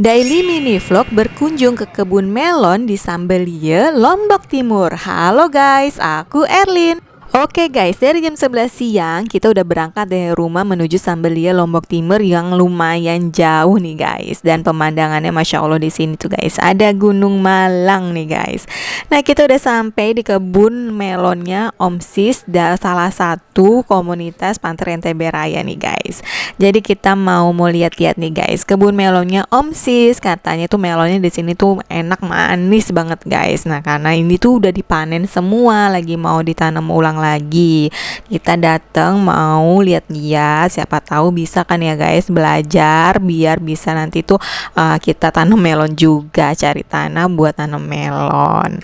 Daily mini vlog berkunjung ke kebun melon di Sambelie, Lombok Timur. Halo guys, aku Erlin. Oke guys, dari jam 11 siang kita udah berangkat dari rumah menuju Sambelie, Lombok Timur yang lumayan jauh nih guys. Dan pemandangannya Masya Allah di sini tuh guys, ada Gunung Malang nih guys. Nah, kita udah sampai di kebun melonnya Om Sis, salah satu komunitas Pantai NTB Raya nih guys. Jadi kita mau lihat-lihat nih guys, kebun melonnya Om Sis. Katanya tuh melonnya di sini tuh enak, manis banget guys. Nah, karena ini tuh udah dipanen semua, lagi mau ditanam ulang lagi. Kita datang mau lihat-lihat, siapa tahu bisa kan ya guys, belajar biar bisa nanti tuh kita tanam melon juga, cari tanah buat tanam melon.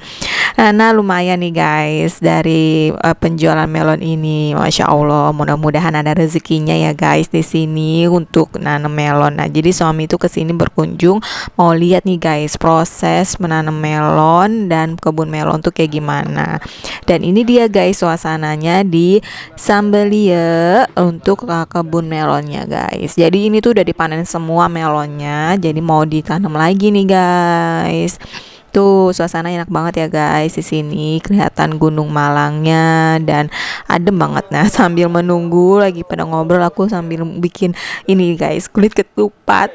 Nah, lumayan nih guys dari penjualan melon ini, Masya Allah. Mudah-mudahan ada rezekinya ya guys di sini untuk nanam melon. Nah, jadi suami itu kesini berkunjung mau lihat nih guys proses menanam melon dan kebun melon tuh kayak gimana. Dan ini dia guys suasananya di Sambelie untuk kebun melonnya guys. Jadi ini tuh udah dipanen semua melonnya, jadi mau ditanam lagi nih guys. Tuh suasana enak banget ya guys, di sini kelihatan Gunung Malangnya dan adem banget. Nah, sambil menunggu lagi pada ngobrol, aku sambil bikin ini guys, kulit ketupat.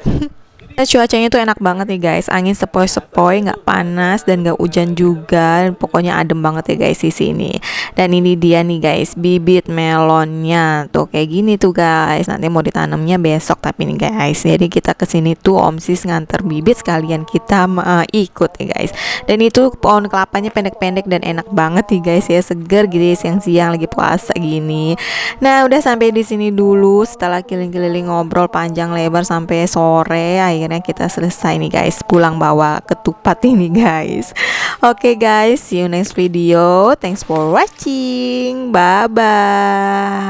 Nah, cuacanya tuh enak banget nih guys, angin sepoi-sepoi, nggak panas dan nggak hujan juga, pokoknya adem banget ya guys di sini. Dan ini dia nih guys, bibit melonnya tuh kayak gini tuh guys. Nanti mau ditanamnya besok tapi nih guys. Jadi kita kesini tuh Om Sis nganter bibit sekalian kita ikut ya guys. Dan itu pohon kelapanya pendek-pendek dan enak banget nih guys ya, seger gitu siang-siang lagi puasa gini. Nah, udah sampai di sini dulu setelah keliling-keliling ngobrol panjang lebar sampai sore. Akhirnya kita selesai nih guys, pulang bawa ketupat ini guys. Oke guys, see you next video. Thanks for watching. Bye bye.